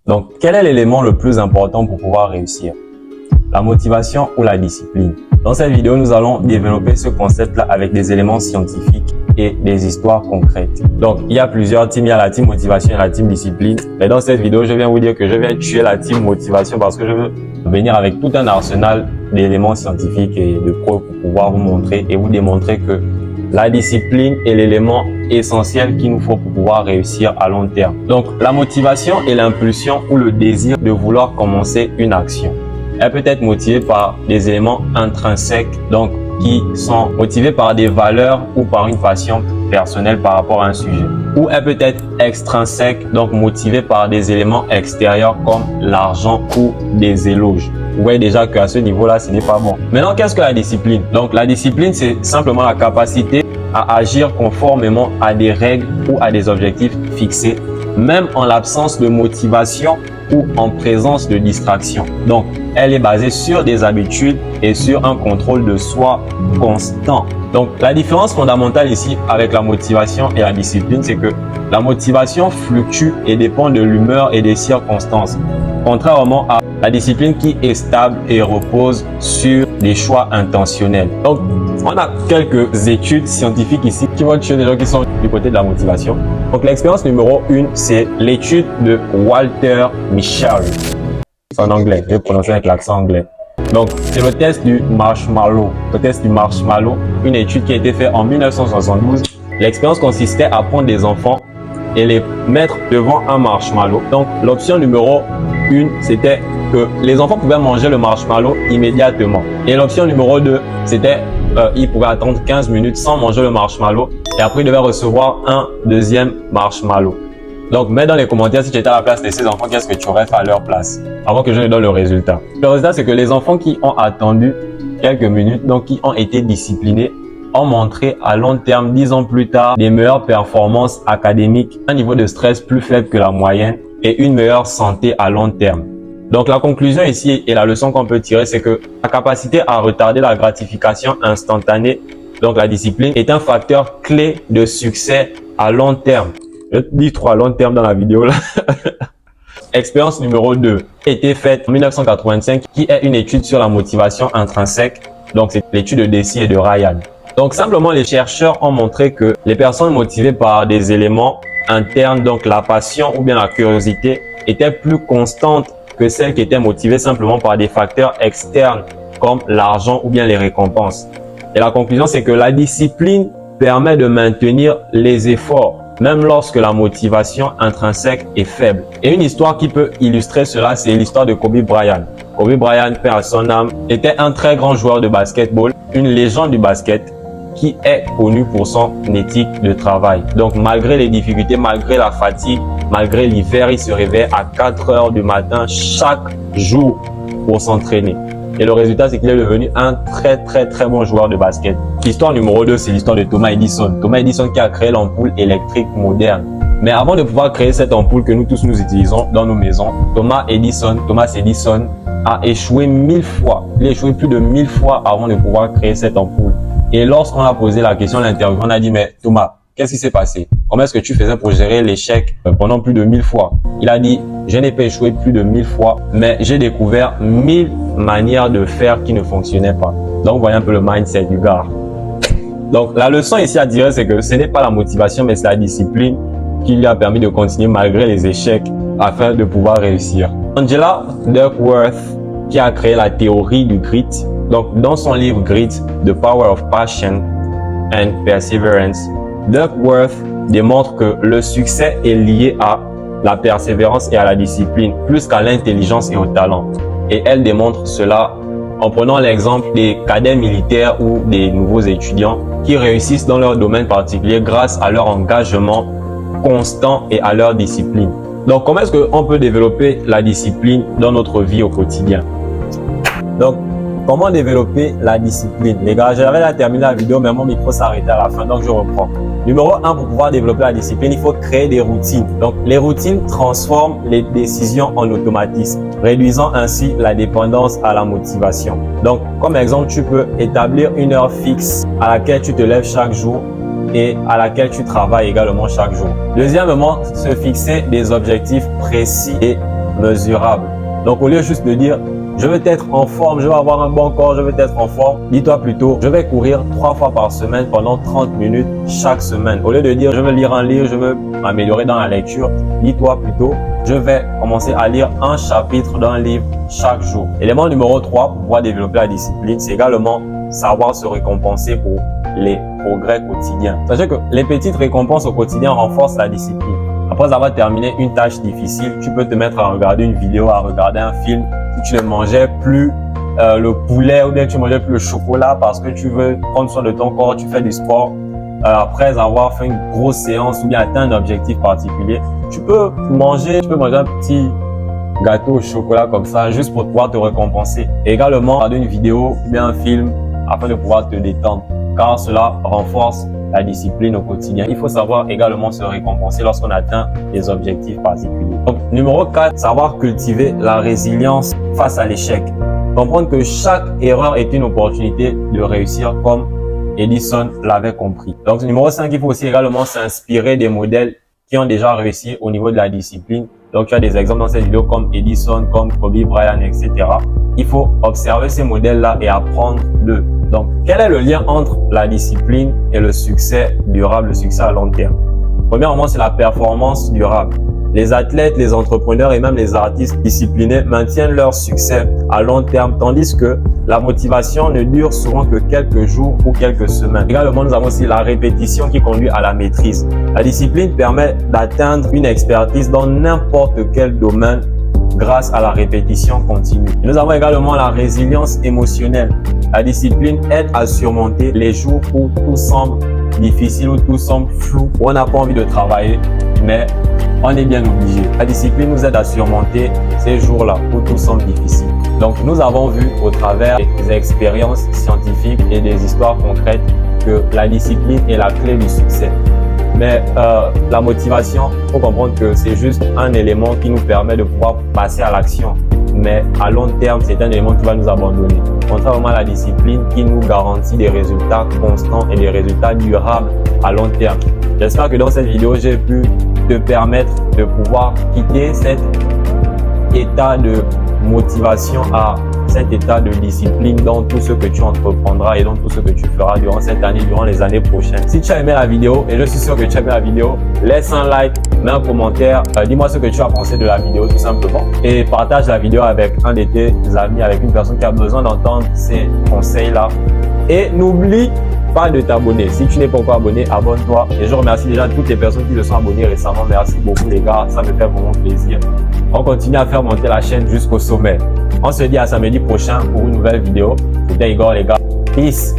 Donc, quel est l'élément le plus important pour pouvoir réussir? La motivation ou la discipline? Dans cette vidéo, nous allons développer ce concept-là avec des éléments scientifiques et des histoires concrètes. Donc, il y a plusieurs teams. Il y a la team motivation et la team discipline. Mais dans cette vidéo, je viens vous dire que je viens tuer la team motivation parce que je veux venir avec tout un arsenal d'éléments scientifiques et de preuves pour pouvoir vous montrer et vous démontrer que la discipline est l'élément essentiel qu'il nous faut pour pouvoir réussir à long terme. Donc, la motivation est l'impulsion ou le désir de vouloir commencer une action. Elle peut être motivée par des éléments intrinsèques, donc qui sont motivés par des valeurs ou par une passion personnelle par rapport à un sujet. Ou elle peut être extrinsèque, donc motivée par des éléments extérieurs comme l'argent ou des éloges. Vous voyez déjà qu'à ce niveau-là, ce n'est pas bon. Maintenant, qu'est-ce que la discipline? Donc, la discipline, c'est simplement la capacité à agir conformément à des règles ou à des objectifs fixés, même en l'absence de motivation ou en présence de distraction. Donc, elle est basée sur des habitudes et sur un contrôle de soi constant. Donc, la différence fondamentale ici avec la motivation et la discipline, c'est que la motivation fluctue et dépend de l'humeur et des circonstances, contrairement à la discipline qui est stable et repose sur des choix intentionnels. Donc, on a quelques études scientifiques ici qui vont tuer des gens qui sont du côté de la motivation. Donc, l'expérience numéro 1, c'est l'étude de Walter Mischel. C'est en anglais, je vais prononcer avec l'accent anglais. Donc, c'est le test du marshmallow. Le test du marshmallow, une étude qui a été faite en 1972. L'expérience consistait à prendre des enfants et les mettre devant un marshmallow. Donc, l'option numéro 1, c'était que les enfants pouvaient manger le marshmallow immédiatement. Et l'option numéro 2, c'était ils pouvaient attendre 15 minutes sans manger le marshmallow et après ils devaient recevoir un deuxième marshmallow. Donc, mets dans les commentaires si tu étais à la place de ces enfants, qu'est-ce que tu aurais fait à leur place avant que je ne donne le résultat. Le résultat, c'est que les enfants qui ont attendu quelques minutes, donc qui ont été disciplinés, ont montré à long terme, 10 ans plus tard, des meilleures performances académiques, un niveau de stress plus faible que la moyenne et une meilleure santé à long terme. Donc, la conclusion ici et la leçon qu'on peut tirer, c'est que la capacité à retarder la gratification instantanée, donc la discipline, est un facteur clé de succès à long terme. Je dis trop à long terme dans la vidéo là. Expérience numéro 2 a été faite en 1985, qui est une étude sur la motivation intrinsèque. Donc, c'est l'étude de Deci et de Ryan. Donc, simplement, les chercheurs ont montré que les personnes motivées par des éléments internes, donc la passion ou bien la curiosité, étaient plus constantes que celles qui étaient motivées simplement par des facteurs externes comme l'argent ou bien les récompenses. Et la conclusion, c'est que la discipline permet de maintenir les efforts, même lorsque la motivation intrinsèque est faible. Et une histoire qui peut illustrer cela, c'est l'histoire de Kobe Bryant. Kobe Bryant, paix à son âme, était un très grand joueur de basketball, une légende du basket qui est connu pour son éthique de travail. Donc, malgré les difficultés, malgré la fatigue, malgré l'hiver, il se réveille à 4 heures du matin chaque jour pour s'entraîner. Et le résultat, c'est qu'il est devenu un très bon joueur de basket. L'histoire numéro 2, c'est l'histoire de Thomas Edison. Thomas Edison qui a créé l'ampoule électrique moderne. Mais avant de pouvoir créer cette ampoule que nous tous nous utilisons dans nos maisons, Thomas Edison a échoué 1000 fois. Il a échoué plus de 1000 fois avant de pouvoir créer cette ampoule. Et lorsqu'on a posé la question à l'interview, on a dit, mais Thomas, qu'est-ce qui s'est passé? Comment est-ce que tu faisais pour gérer l'échec pendant plus de 1000 fois? Il a dit, je n'ai pas échoué plus de 1000 fois, mais j'ai découvert 1000 manières de faire qui ne fonctionnaient pas. Donc, vous voyez un peu le mindset du gars. Donc, la leçon ici à dire, c'est que ce n'est pas la motivation, mais c'est la discipline qui lui a permis de continuer malgré les échecs afin de pouvoir réussir. Angela Duckworth, qui a créé la théorie du grit, donc dans son livre Grit, The Power of Passion and Perseverance, Duckworth démontre que le succès est lié à la persévérance et à la discipline, plus qu'à l'intelligence et au talent. Et elle démontre cela en prenant l'exemple des cadets militaires ou des nouveaux étudiants qui réussissent dans leur domaine particulier grâce à leur engagement constant et à leur discipline. Donc, comment est-ce qu'on peut développer la discipline dans notre vie au quotidien? Donc, comment développer la discipline? Les gars, j'avais déjà terminé la vidéo, mais mon micro s'arrêtait à la fin, donc je reprends. Numéro 1, pour pouvoir développer la discipline, il faut créer des routines. Donc, les routines transforment les décisions en automatisme, réduisant ainsi la dépendance à la motivation. Donc, comme exemple, tu peux établir une heure fixe à laquelle tu te lèves chaque jour et à laquelle tu travailles également chaque jour. Deuxièmement, se fixer des objectifs précis et mesurable. Donc, au lieu juste de dire, je veux être en forme, je veux avoir un bon corps, je veux être en forme, dis-toi plutôt, je vais courir 3 fois par semaine pendant 30 minutes chaque semaine. Au lieu de dire, je veux lire un livre, je veux m'améliorer dans la lecture, dis-toi plutôt, je vais commencer à lire un chapitre d'un livre chaque jour. Élément numéro 3 pour pouvoir développer la discipline, c'est également savoir se récompenser pour les progrès quotidiens. Sachez que les petites récompenses au quotidien renforcent la discipline. Après avoir terminé une tâche difficile, tu peux te mettre à regarder une vidéo, à regarder un film. Si tu ne mangeais plus le poulet ou bien tu ne mangeais plus le chocolat parce que tu veux prendre soin de ton corps, tu fais du sport, après avoir fait une grosse séance ou bien atteint un objectif particulier, tu peux manger un petit gâteau au chocolat comme ça juste pour pouvoir te récompenser. Et également, regarder une vidéo ou bien un film afin de pouvoir te détendre, car cela renforce la discipline au quotidien. Il faut savoir également se récompenser lorsqu'on atteint des objectifs particuliers. Donc, numéro 4, savoir cultiver la résilience face à l'échec. Comprendre que chaque erreur est une opportunité de réussir comme Edison l'avait compris. Donc, numéro 5, il faut aussi également s'inspirer des modèles qui ont déjà réussi au niveau de la discipline. Donc, tu as des exemples dans cette vidéo comme Edison, comme Kobe Bryant, etc. Il faut observer ces modèles-là et apprendre d'eux. Donc, quel est le lien entre la discipline et le succès durable, le succès à long terme? Premièrement, c'est la performance durable. Les athlètes, les entrepreneurs et même les artistes disciplinés maintiennent leur succès à long terme, tandis que la motivation ne dure souvent que quelques jours ou quelques semaines. Également, nous avons aussi la répétition qui conduit à la maîtrise. La discipline permet d'atteindre une expertise dans n'importe quel domaine grâce à la répétition continue. Nous avons également la résilience émotionnelle. La discipline aide à surmonter les jours où tout semble difficile, où tout semble flou, où on n'a pas envie de travailler, mais on est bien obligé. La discipline nous aide à surmonter ces jours-là où tout semble difficile. Donc, nous avons vu au travers des expériences scientifiques et des histoires concrètes que la discipline est la clé du succès. Mais la motivation, il faut comprendre que c'est juste un élément qui nous permet de pouvoir passer à l'action. Mais à long terme, c'est un élément qui va nous abandonner. Contrairement à la discipline qui nous garantit des résultats constants et des résultats durables à long terme. J'espère que dans cette vidéo, j'ai pu te permettre de pouvoir quitter cet état de motivation à cet état de discipline dans tout ce que tu entreprendras et dans tout ce que tu feras durant cette année, durant les années prochaines. Si tu as aimé la vidéo, et je suis sûr que tu as aimé la vidéo, laisse un like, mets un commentaire, dis-moi ce que tu as pensé de la vidéo tout simplement. Et partage la vidéo avec un de tes amis, avec une personne qui a besoin d'entendre ces conseils-là. Et n'oublie pas de t'abonner. Si tu n'es pas encore abonné, abonne-toi. Et je remercie déjà toutes les personnes qui se sont abonnées récemment. Merci beaucoup les gars, ça me fait vraiment plaisir. On continue à faire monter la chaîne jusqu'au sommet. On se dit à samedi prochain pour une nouvelle vidéo. C'était Igor les gars. Peace.